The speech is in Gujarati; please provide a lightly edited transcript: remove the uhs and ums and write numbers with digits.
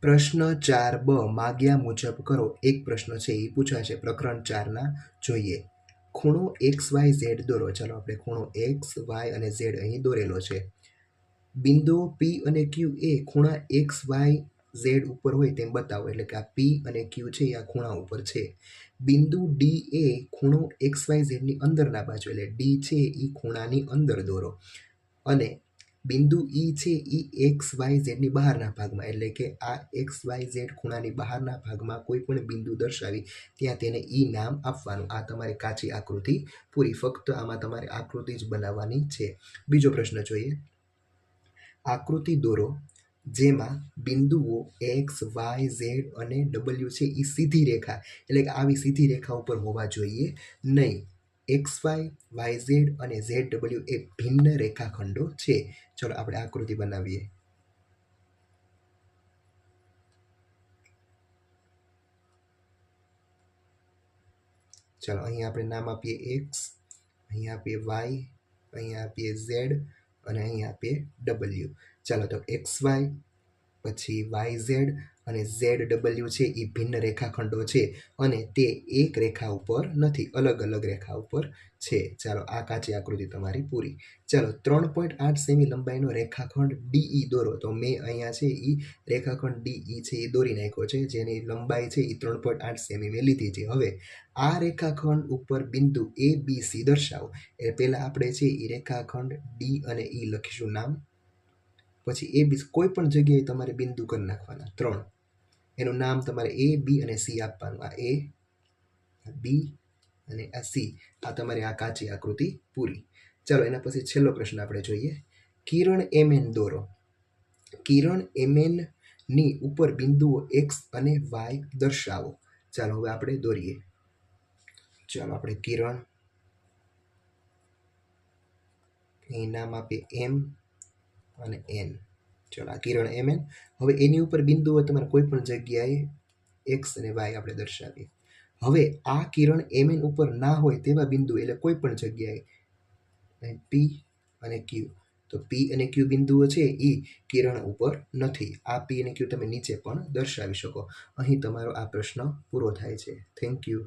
પ્રશ્ન 4 બ માગ્યા મુજબ કરો. એક પ્રશ્ન છે એ પૂછાશે પ્રકરણ 4ના જોઈએ. ખૂણો XYZ દોરો. ચાલો આપણે ખૂણો XY અને Z અહીં દોરેલો છે. બિંદુઓ P અને Q એ ખૂણા XYZ ઉપર હોય તેમ બતાવો. એટલે કે આ P અને Q છે એ આ ખૂણા ઉપર છે. બિંદુ D એ ખૂણો XYZ ની અંદરના બાજુ એટલે D છે એ ખૂણાની અંદર દોરો. અને બિંદુ E છે એ XYZ ની બહારના ભાગમાં એટલે કે આ XYZ ખૂણાની બહારના ભાગમાં કોઈ પણ બિંદુ દર્શાવી ત્યાં તેને E નામ આપવાનું. આ તમારી કાચી આકૃતિ પૂરી. ફક્ત આમાં તમારે આકૃતિ જ બનાવવાની છે. બીજો પ્રશ્ન જોઈએ. આકૃતિ દોરો જેમાં બિંદુઓ X, Y, Z અને W છે એ સીધી રેખા એટલે કે આવી સીધી રેખા ઉપર હોવા જોઈએ નહીં. XY, YZ અને ZW એ ભિન્ન રેખાખંડો છે. ચલો આપણે આકૃતિ બનાવીએ. ચાલો અહીંયા આપણે નામ આપીએ X, અહીંયા આપીએ Y, અહીંયા આપીએ Z અને અહીંયા આપીએ W. ચાલો તો XY પછી YZ અને ZW છે એ ભિન્ન રેખાખંડો છે અને તે એક રેખા ઉપર નથી, અલગ અલગ રેખા ઉપર છે. ચાલો આ કાચી આકૃતિ તમારી પૂરી. ચાલો 3.8 સેમી લંબાઈનો રેખાખંડ DE દોરો. તો મેં અહીંયા છે એ રેખાખંડ DE છે એ દોરી નાખ્યો છે, જેની લંબાઈ છે એ 3.8 સેમી મેં લીધી છે. હવે આ રેખાખંડ ઉપર બિંદુ ABC દર્શાવો. એ પહેલાં આપણે છે એ રેખાખંડ D અને E લખીશું નામ. પછી ABC કોઈ પણ જગ્યાએ તમારે બિંદુ કરી નાખવાના 3. એનું નામ તમારે A, B અને C આપવાનું. આ A, B અને આ C. આ તમારી આ કાચી આકૃતિ પૂરી. ચાલો એના પછી છેલ્લો પ્રશ્ન આપણે જોઈએ. કિરણ MN દોરો. કિરણ MN ની ઉપર બિંદુઓ X અને Y દર્શાવો. ચાલો હવે આપણે દોરીએ. ચાલો આપણે કિરણ અહીં નામ આપીએ M અને N. ચાલો આ કિરણ MN. હવે એની ઉપર બિંદુઓ તમારે કોઈ પણ જગ્યાએ X અને Y આપણે દર્શાવીએ. હવે આ કિરણ MN ઉપર ના હોય તેવા બિંદુ એટલે કોઈ પણ જગ્યાએ P અને Q. તો P અને Q બિંદુઓ છે એ કિરણ ઉપર નથી. આ P અને Q તમે નીચે પણ દર્શાવી શકો. અહીં તમારો આ પ્રશ્ન પૂરો થાય છે. Thank you.